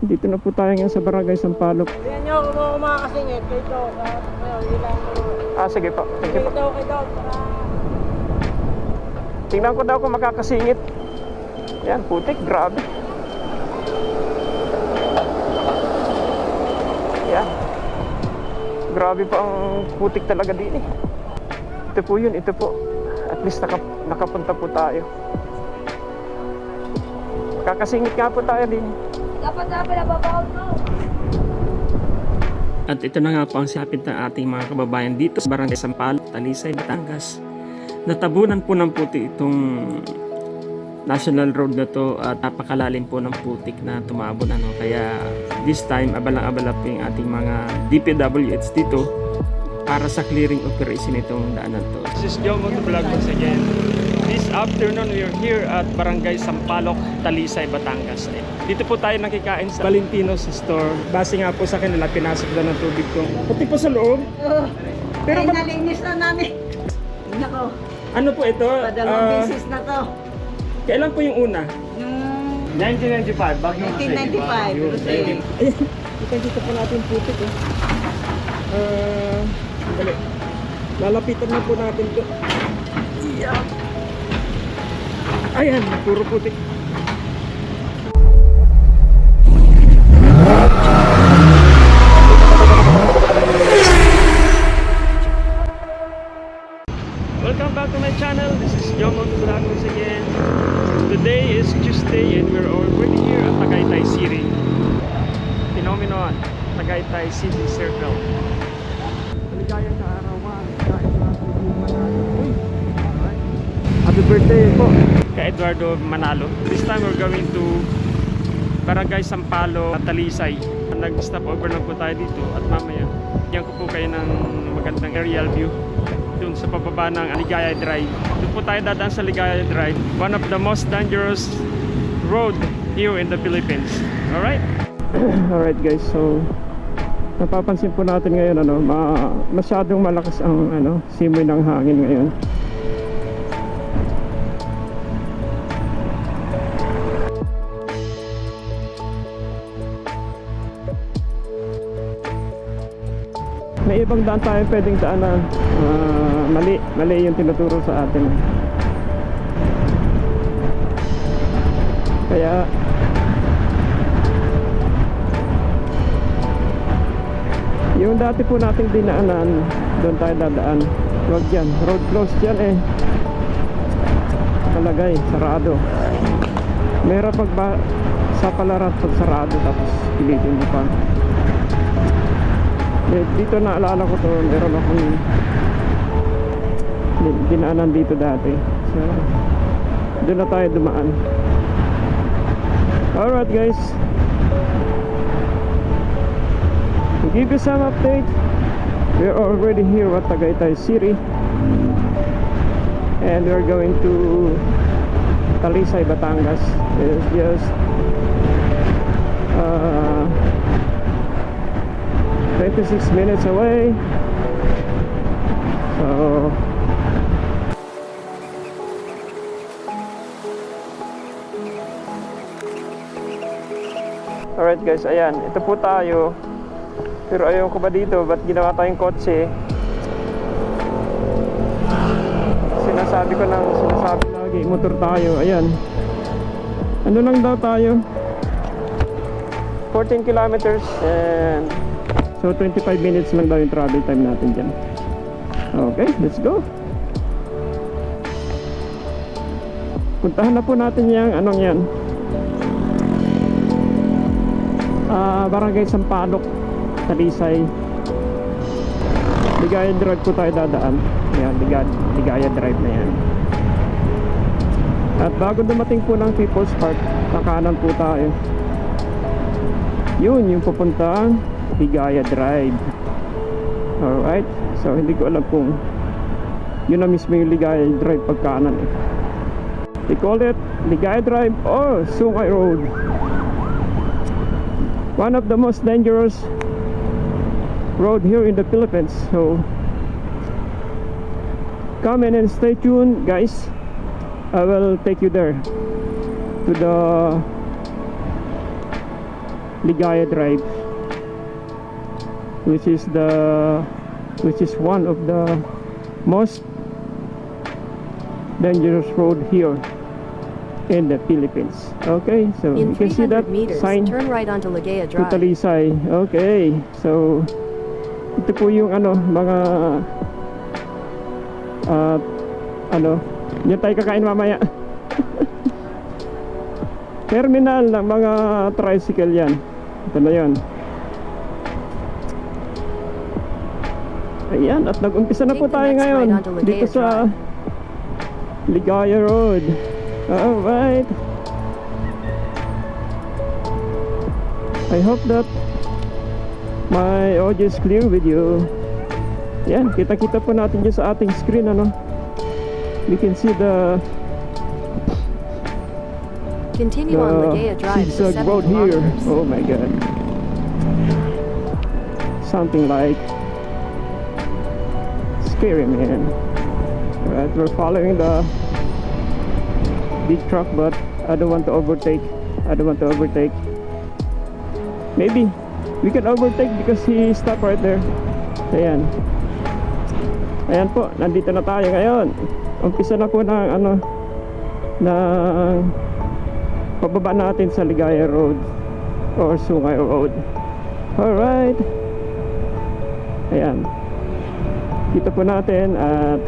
Dito na po tayo ngayon sa Barangay Sampaloc. Yan nyo, kung ako makakasingit, kay Doc. Ngayon, ilang Sige po. Thank you po. kay Doc, para... Tingnan ko daw kung makakasingit. Yan, putik, grabe. Yan. Grabe pa ang putik talaga din eh. Ito po yun, ito po. At least nakapunta po tayo. Kakasingit nga po tayo din. Dapat nababaon mo. At ito na nga po ang sapit ng ating mga kababayan dito sa Barangay Sampaloc, Talisay, Batangas. Natabunan po ng putik itong national road na to at napakalalim po ng putik na tumabon. Kaya this time, abalang-abala po yung ating mga DPWH dito para sa clearing operation itong daanan to. This is Joe Motovlog once again. This afternoon, we are here at Barangay Sampaloc, Talisay, Batangas. Dito po tayo nakikain sa Valentino's store. Base nga po sa kanila, pinasok na ng tubig ko. Pati po sa loob. Pero nalinis na namin. Nako, Ano po ito? padalawang beses na to. Kailan po yung una? 1995, bagyo 1995. Ayan, kita dito po natin putik eh. Dali. Lalapitan na po natin ito. Ayan, puro putik. Welcome back to my channel. This is Joe Motovlog once again. Today is Tuesday and we're already here at Tagaytay City. Phenomenon, Tagaytay City Circle. Maligayang kaarawan, ka-Eduardo Manalo. Uy! Alright. Happy birthday po, ka-Eduardo Manalo. This time we're going to Barangay Sampaloc, Talisay. Nag-stop over lang po tayo dito at mamaya yan ko po kayo ng magandang aerial view dun sa pababa ng Ligaya Drive. Doon po tayo dadaan sa Ligaya Drive, one of the most dangerous road here in the Philippines. Alright? Alright guys, so napapansin po natin ngayon masyadong malakas ang simoy ng hangin ngayon. May ibang daan tayo pwedeng daanan. Mali yung tinuturo sa atin. Kaya yung dati po nating dinaanan, doon tayo dadaan. Huwag yan, road closed yan eh. Talagay, sarado. Meron sa palarat pag sarado tapos pilitin mo pa. Dito naalala ko to, meron akong dinaanan dito dati. So, doon na tayo dumaan. Alright guys, to give you some update, we're already here at Tagaytay City and we're going to Talisay, Batangas. It's just 26 minutes away. So alright guys, ayan, ito po tayo. Pero ayaw ko ba dito, ba't ginawa tayong kotse? Sinasabi lagi, motor tayo. Ayan, ano lang daw tayo, 14 kilometers and so 25 minutes lang daw yung travel time natin dyan. Okay, let's go. Puntahan na po natin yung yan, Barangay Sampaloc, Talisay. Ligaya Drive po tayo dadaan. Ayan, Ligaya Drive na yan. At bago dumating po ng People's Park, kakanan po tayo. Yun yung pupuntahan Ligaya Drive. Alright, so hindi ko alam kung yun na mismo yung Ligaya Drive pagkanan eh. They call it Ligaya Drive or Sungay Road. One of the most dangerous road here in the Philippines. So come in and stay tuned guys. I will take you there to the Ligaya Drive, which is one of the most dangerous road here in the Philippines. Okay, so In you can see that 300 meters, sign turn right onto Ligaya to Drive. Talisay. Okay, so ito po yung mga yan tayo kakain mamaya. Terminal ng mga tricycle yan. Ito na yan. Ayan, at nag-umpisa na po Take the tayo next ngayon right onto Ligaya dito sa Ligaya Road. Alright, I hope that my audio is clear with you. Yan, kita-kita po natin dyan sa ating screen, we can see the Continue on Ligaya Drive for zigzag 7 road here. kilometers. Oh my god, something like scary, man. Right, we're following the big truck, but I don't want to overtake. Maybe we can overtake because he stopped right there. Ayan po, nandito na tayo ngayon. Umpisa na po ng pababa natin sa Ligaya Road or Sungay Road. Alright, ayan, dito po natin at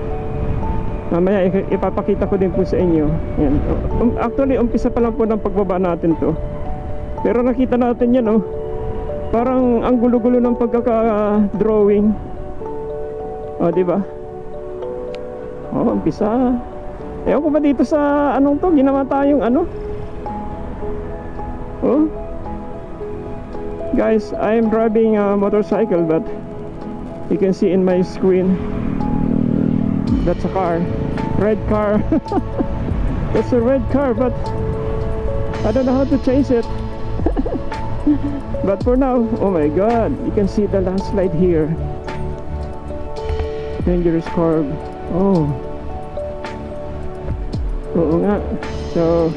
mamaya ipapakita ko din po sa inyo. Yan. Actually, umpisa pa lang po ng pagbaba natin to. Pero nakita natin yan, parang ang gulo-gulo ng pagkaka-drawing. O, diba? O, umpisa. Ewan ko ba dito sa to, ginawa tayong Oh. Guys, I'm driving a motorcycle, but you can see in my screen that's a car, red car. That's a red car, but I don't know how to change it. But for now, oh my god, you can see the landslide here. Dangerous curve. Oh, oo nga. So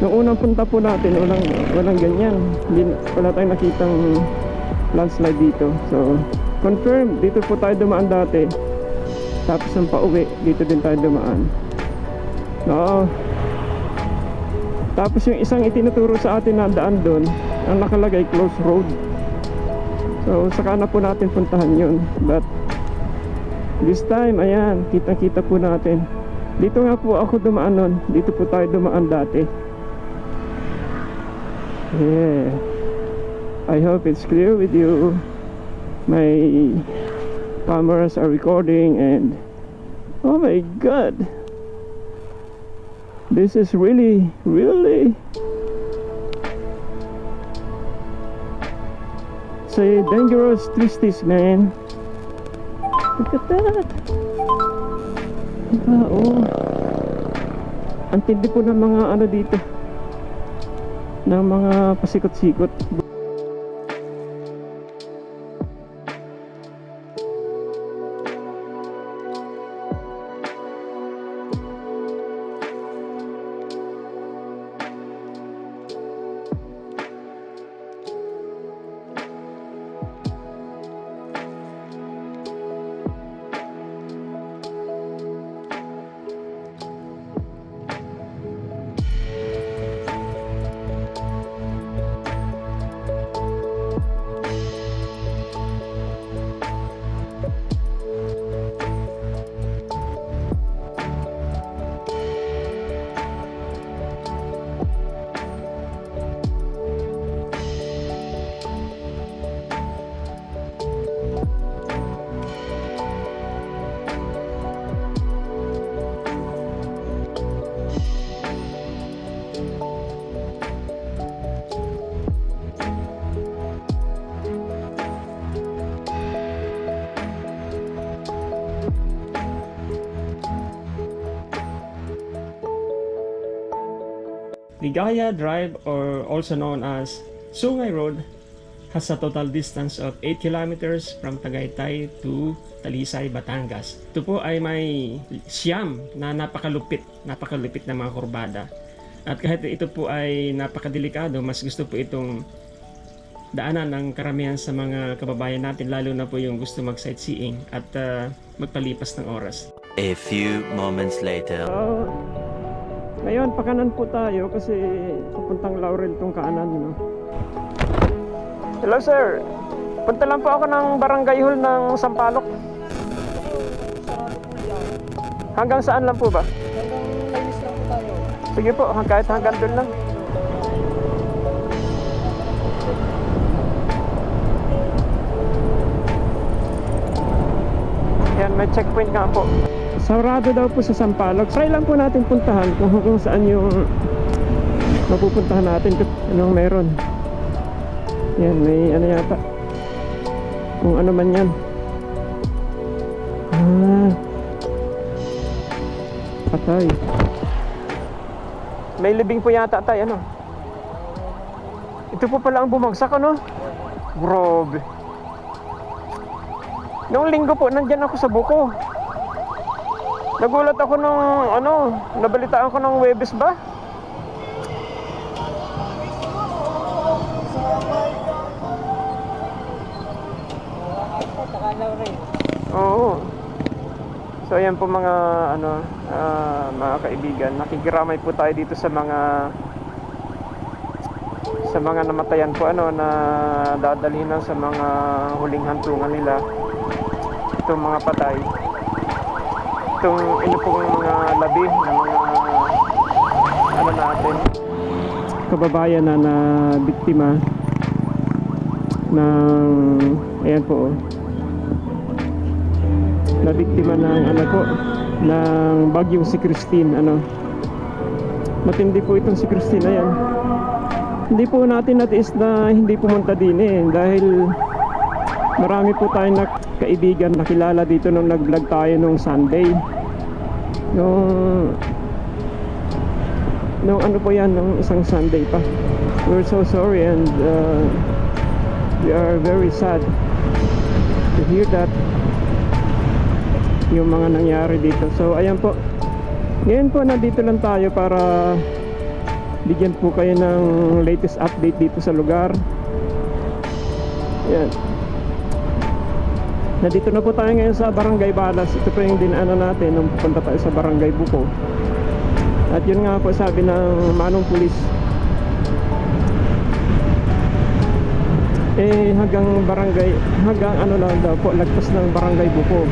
nung unang punta po natin, walang ganyan. Wala tayong nakitang landslide dito. So confirm, dito po tayo dumaan dati. Tapos ang pauwi, dito din tayo dumaan. Oo. Tapos yung isang itinuturo sa atin na daan doon, ang nakalagay close road. So saka na po natin puntahan yun. But this time, ayan, kitang-kita po natin. Dito nga po ako dumaan nun. Dito po tayo dumaan dati. Yeah, I hope it's clear with you. My cameras are recording, and oh my god, this is really say dangerous twisties, man. Look at that. Diba, oh, ang tindi po ng mga dito, ng mga pasikot-sikot. Ligaya Drive, or also known as Sungay Road, has a total distance of 8 kilometers from Tagaytay to Talisay, Batangas. Ito po ay may siyam na napakalupit na mga kurbada. At kahit ito po ay napakadelikado, mas gusto po itong daanan ng karamihan sa mga kababayan natin, lalo na po yung gusto mag-sightseeing at magpalipas ng oras. A few moments later. Ngayon, pakanan po tayo kasi pupuntang Laurel tong kanan, no? Hello, sir. Punta lang po ako ng Barangay Hall ng Sampaloc. Hanggang saan lang po ba? Hanggang Lainis lang po tayo. Sige po, kahit hanggang doon lang. Yan, may checkpoint nga po. Sarado daw po sa Sampaloc. Try lang po natin puntahan kung saan yung mapupuntahan natin, anong meron. Yan, may ano yata, kung ano man yan. Patay. May libing po yata tayo, ano. Ito po pala ang bumagsak, ano. Grabe. Noong linggo po, nandyan ako sa buko. Nagulat ako nung ano, nabalitaan ko ng Webes ba? Oo. So ayan po mga ano, mga kaibigan, nakikiramay po tayo dito sa mga namatayan po, ano, na dadalhin na sa mga huling hantungan nila. Itong mga patay. Itong ino pong mga labi ng mga ano natin, kababayan na biktima ng, ayan po, na biktima ng ano po, ng bagyong si Christine, ano. Matindi po itong si Christine na yan. Hindi po natin natiis na hindi pumunta din dahil marami po tayong kaibigan nakilala dito nung nag-vlog tayo nung Sunday. Nung ano po yan, nung isang Sunday pa. We're so sorry and we are very sad to hear that, yung mga nangyari dito. So ayan po, ngayon po nandito lang tayo para bigyan po kayo ng latest update dito sa lugar. Ayan, nandito na po tayo ngayon sa Barangay Balas. Ito po yung dinaanan natin nung pupunta tayo sa Barangay Buko. At yun nga po sabi ng manong pulis, hanggang ano lang daw po, lagpas ng Barangay Buko.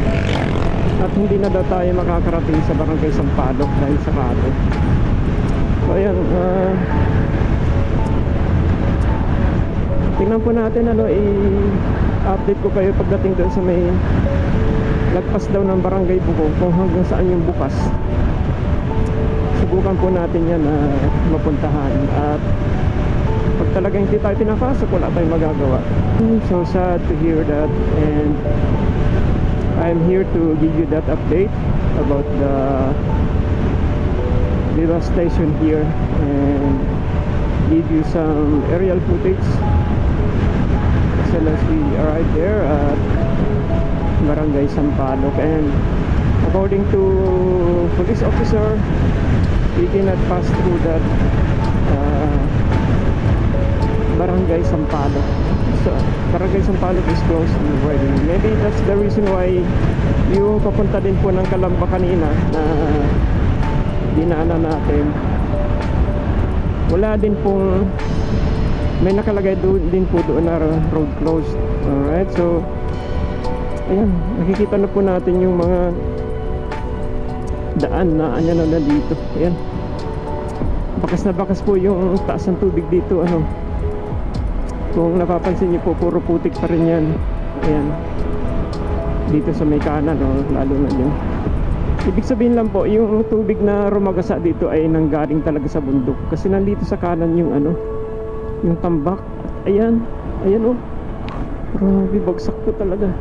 At hindi na daw tayo makakarating sa Barangay Sampaloc dahil sa kato. So ayan, tingnan po natin, ano, i-update ko kayo pagdating doon sa may lagpas daw ng Barangay Buko, kung hanggang saan yung bukas. Subukan po natin yan na mapuntahan. At pag talagang hindi tayo pinapasok, wala tayong magagawa. I'm so sad to hear that, and I'm here to give you that update about the devastation here and give you some aerial footage as soon as we arrive there at Barangay Sampaloc. And according to police officer, we cannot pass through that Barangay Sampaloc. So Barangay Sampaloc is closed already. Maybe that's the reason why yung papunta din po ng Calamba kanina na dinaanan natin, wala din pong, may nakalagay din po doon na road closed. Alright, so ayan, nakikita na po natin yung mga daan na ano na dito. Ayan, bakas na bakas po yung taas ng tubig dito, ano. Kung napapansin niyo po, puro putik pa rin yan. Ayan, dito sa may kanan, lalo na yun. Ibig sabihin lang po, yung tubig na rumagasa dito ay nanggaling talaga sa bundok. Kasi nandito sa kanan yung ano, yung tambak. Ayan, ayan, grabe, bagsak po talaga.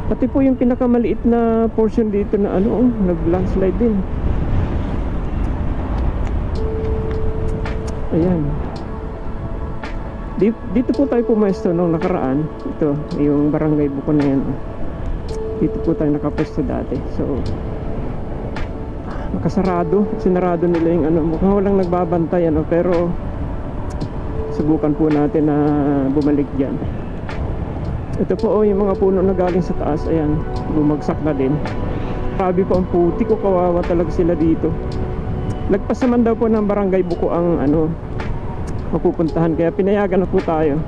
Pati po yung pinakamaliit na portion dito na ano, nag-landslide din. Ayan. Dito po tayo pumesto nung nakaraan. Ito, yung Barangay Buko na yan. Dito po tayo nakapwesto dati. So nakasarado, sinarado nila yung ano, mukhang walang nagbabantay ano, pero subukan po natin na bumalik dyan. Ito po oh, yung mga puno na galing sa taas, ayan, bumagsak na din. Grabe po ang puti ko, kawawa talaga sila dito. Lagpas naman daw po ng Barangay Buko ang ano, mapupuntahan, kaya pinayagan na po tayo.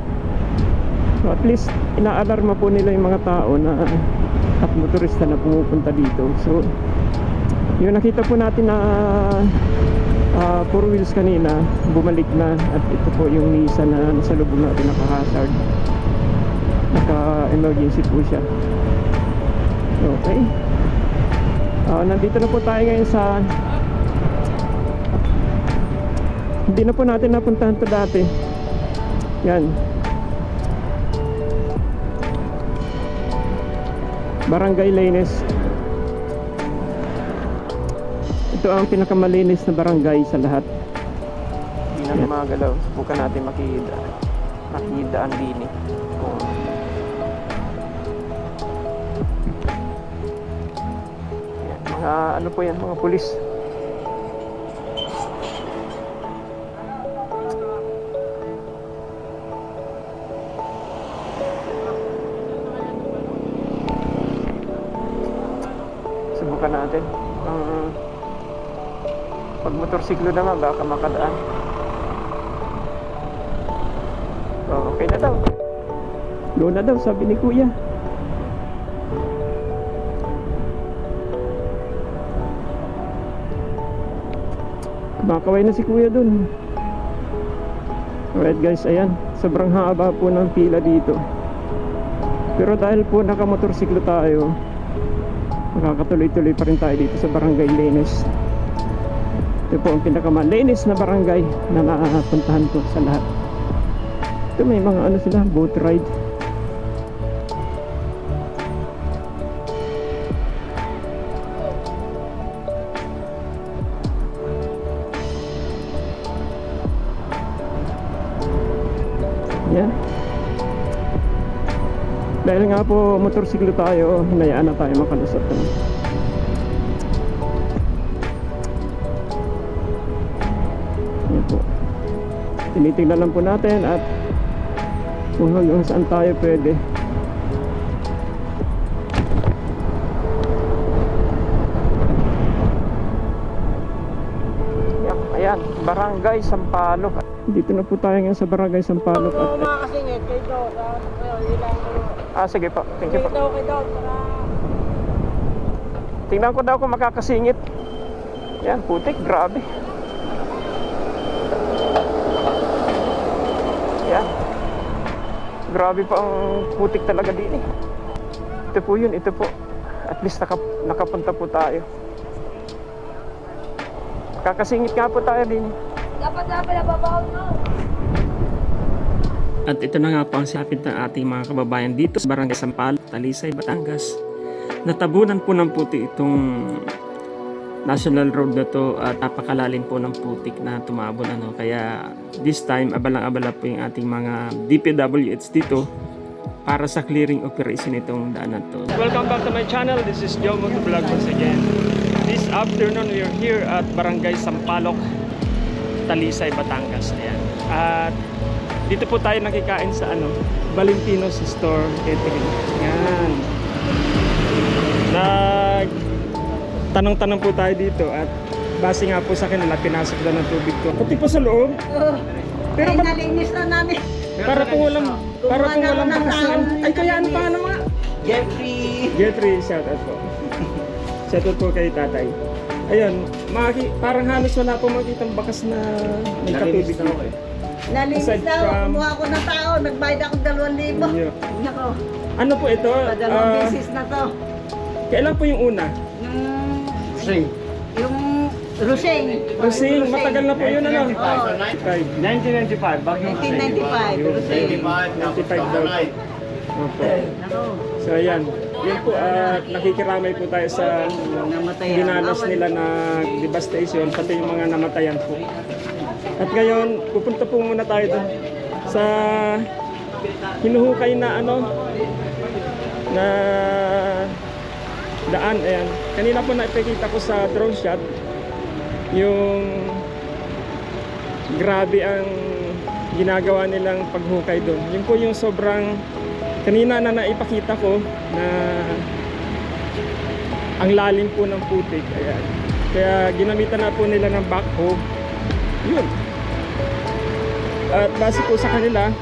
So at least inaalarma po nila yung mga tao na at motorista na pumupunta dito. So yung nakita po natin na 4 wheels kanina, bumalik na. At ito po yung Nissan na nasa lubog natin, naka-hazard, naka-emergency po siya. Okay, nandito na po tayo ngayon sa, hindi na po natin napuntahan to dati. Yan, Barangay Leines. Ito ang pinakamalinis na barangay sa lahat. Hindi na gumagalaw. Subukan natin makida ang dini. Yan, mga ano po yan, mga pulis. Subukan natin. Pag motorsiklo naman, baka makadaan. So, okay na daw. Go na daw, sabi ni Kuya. Kumakaway na si Kuya dun. Alright guys, ayan. Sobrang haba po ng pila dito. Pero dahil po nakamotorsiklo tayo, makakatuloy-tuloy pa rin tayo dito sa Barangay Leines. Ito po ang pinakamalinis na barangay na napuntahan ko sa lahat. Ito may mga ano sila, boat ride. Yan. Dahil nga po motorsiklo tayo, hinayaan na tayo makalusot. Yan po. Tinitingnan lang po natin at kung hanggang saan tayo pwede. Yan, ayan, Barangay Sampaloc. Dito na po tayo ngayon sa Barangay Sampaloc. Ano mga kasingit kayo daw sa ilang Sige po, thank you po. kayo daw para Tingnan ko daw kung makakasingit. Yan, putik, grabe. Yan. Grabe pa ang putik talaga din eh. Ito po yun, ito po. At least nakapunta po tayo. Kakasingit nga po tayo din. dapat nababaon mo. At ito na nga po ang sapit ng ating mga kababayan dito sa Barangay Sampaloc, Talisay, Batangas. Natabunan po ng putik itong national road na to at napakalalim po ng putik na tumabon ano. Kaya this time abalang-abala po yung ating mga DPWH dito para sa clearing operation itong daan na to. Welcome back to my channel. This is Joe Motovlog once again. This afternoon we are here at Barangay Sampaloc, Talisay, Batangas. Ayan. At dito po tayo nakikain sa Valentino's Store Catering. Yan. Tanong-tanong po tayo dito at base nga po sa kanila, pinasok na ng tubig ko. Pati po sa loob. Pero Ay, nalinis na namin. para po walang bakasan. Ay, kaya ano pa naman? Jeffrey, shout out po. Shout out po kay tatay. Ayun, parang halos wala po makitang bakas na nagkatubig dito. Nalinis Aside na ako, from- kumuha ako ng tao, nagbayad ako 2,000. Yeah. Nako, Ano po ito? sa dalawang beses na to. Kailan po yung una? Yung Ruseng. Rosing, matagal na po yun ano? 1995, bagyong 1995, Ruseng. 95 daw. Opo. Nako, So ayan, yun po, nakikiramay po tayo sa namatayan. dinanas nila na devastation, pati yung mga namatayan po. At ngayon, pupunta po muna tayo doon sa hinuhukay na na daan. Ayan, kanina po nakikita ko sa drone shot yung grabe ang ginagawa nilang paghukay doon. Yun po yung sobrang kanina na naipakita ko na ang lalim po ng putik. Ayan. Kaya ginamitan na po nila ng backhoe. Yun. At base po sa kanila,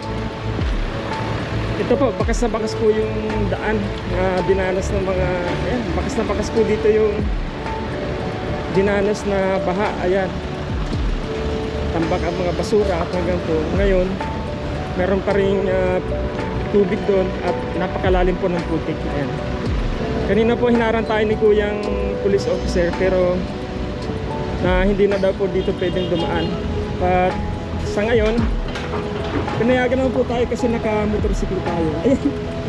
ito po, bakas na bakas po yung daan na dinanas ng mga, ayan, bakas na bakas po dito yung dinanas na baha. Ayan. Tambak ang mga basura at hanggang po. Ngayon, meron pa rin tubig doon at napakalalim po ng putik. Ayan. Kanina po hinarang tayo ni Kuyang police officer pero na hindi na daw po dito pwedeng dumaan. But sa ngayon, pinayagan naman po tayo kasi naka-motorsiklo tayo. Ayan,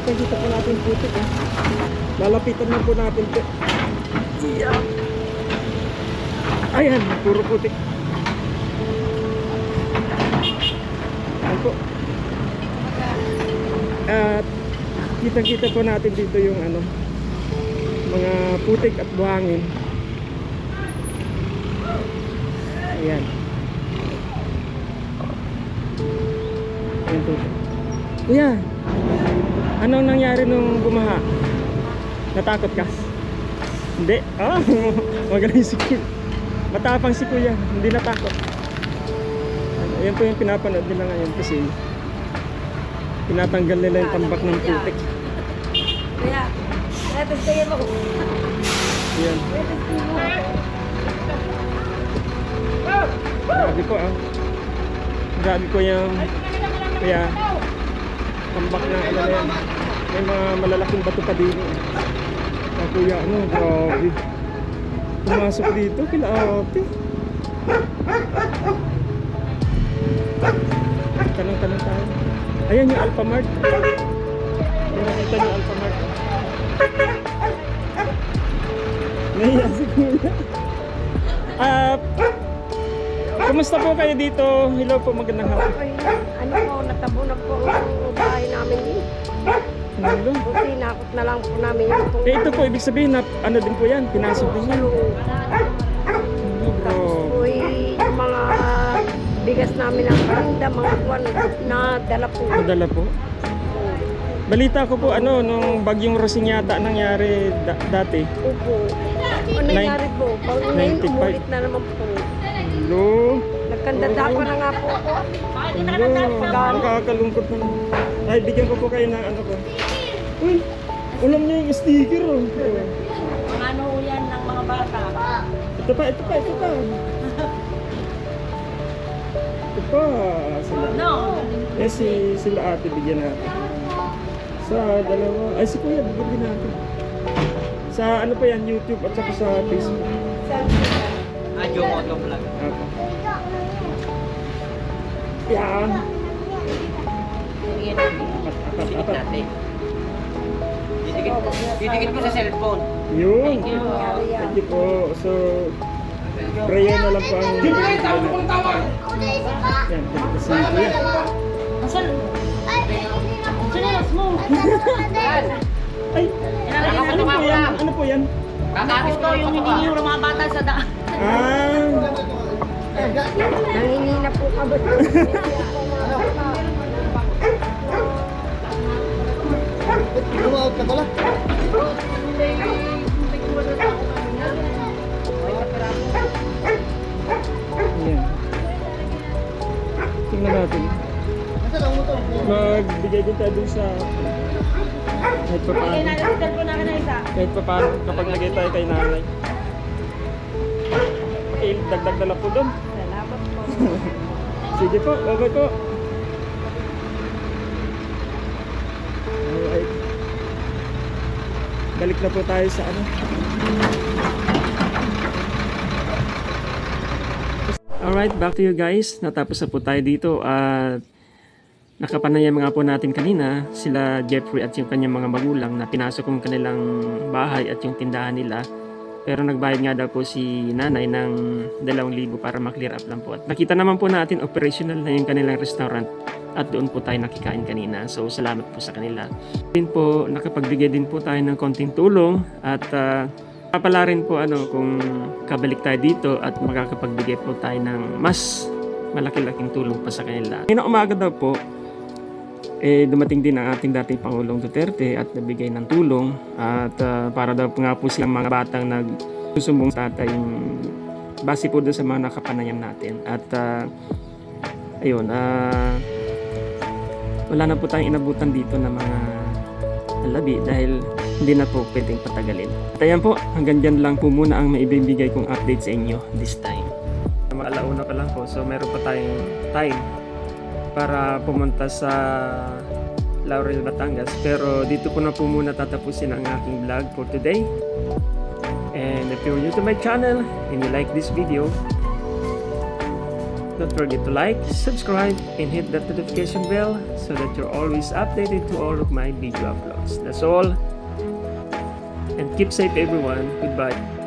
kita po natin putik. Lalapitan na po natin po. Ayan, puro putik. Ayan po. At kita-kita po natin dito yung ano, mga putik at buhangin. Ayan. Ayan po. Kuya, anong nangyari nung bumaha? Natakot ka? Hindi? Ah, magaling si Kuya. Matapang si Kuya, hindi natakot. Ayan po yung pinapanood nila ngayon kasi tinatanggal nila yung tambak ng putik. Kaya, testingin mo. Ayan. Grabe po ah. Grabe po yung kaya tambak na ano na yan. May mga malalaking bato pa dito. Kaya kuya ano, grabe. Pumasok dito, kila ate. Tanong tayo. Ayan yung Alphamart. Yung nakita niyo Alphamart. Nahiya si kuya. Kumusta po kayo dito? Hello po, magandang hapon. Ay, ano po, natabunan po ang bahay namin din. Hello. Buti nakot na lang po namin yung itong... Eh ito po, ibig sabihin na ano din po yan, pinasok din yan. Tapos po yung mga bigas namin ng parinda, mga kwan na dala po. Madala po. Balita ko po ano, nung bagyong Rosing yata nangyari dati. Opo. Ano nangyari po? Pag ngayon 95. umulit na naman po. Hello. Nagkandada pa na nga po ako. Hello. Nakakalungkot naman. Ay, bigyan ko po kayo ng ano ko. Uy, ulam niya yung sticker oh. Ano yan ng mga bata? Ito pa. Ito pa. Sila. No. Eh, sila ate, bigyan natin. Sa dalawa. Ay, si Kuya, bigyan din natin. Sa ano pa yan, YouTube at saka sa Facebook. Adyo Moto Vlog. Apo. Yan. Apat. Natin. Didikit ko sa cellphone. Yun. Thank you po. So, prayer na lang po ang... Yan, kasi Kuya. Ay, ano po yan? Ano po yan? Kakabis ko yung hiningi ng mga bata sa daan. Nangingi na po kami. Lumawag ka pala. Ayan. Tingnan natin. Magbigay din tayo dun sa kahit pa paano. Kahit pa paano kapag nagay tayo kay nanay. Okay, dagdag na lang po dun. Salamat po. Sige po, okay po. Alright. Balik na po tayo sa ano. Alright, back to you guys. Natapos na po tayo dito at nakapanayam nga po natin kanina sila Jeffrey at yung kanyang mga magulang na pinasok yung kanilang bahay at yung tindahan nila. Pero nagbayad nga daw po si nanay ng 2,000 para maklear up lang po. At nakita naman po natin operational na yung kanilang restaurant at doon po tayo nakikain kanina. So salamat po sa kanila. Din po nakapagbigay din po tayo ng konting tulong at Pala rin po kung kabalik tayo dito at makakapagbigay po tayo ng mas malaki-laking tulong pa sa kanila. Ngayon umaga daw po, dumating din ang ating dating Pangulong Duterte at nabigay ng tulong at para daw nga po silang mga batang nagsusumbong sa tatay yung base po doon sa mga nakapanayam natin. At ayun, wala na po tayong inabutan dito ng mga labi dahil hindi na po pwedeng patagalin. At ayan po, hanggang dyan lang po muna ang maibibigay kong update sa inyo this time. Alauna pa lang po, so meron pa tayong time para pumunta sa Laurel, Batangas. Pero dito ko na po muna tatapusin ang aking vlog for today. And if you're new to my channel and you like this video, don't forget to like, subscribe, and hit that notification bell so that you're always updated to all of my video uploads. That's all. And keep safe everyone. Goodbye.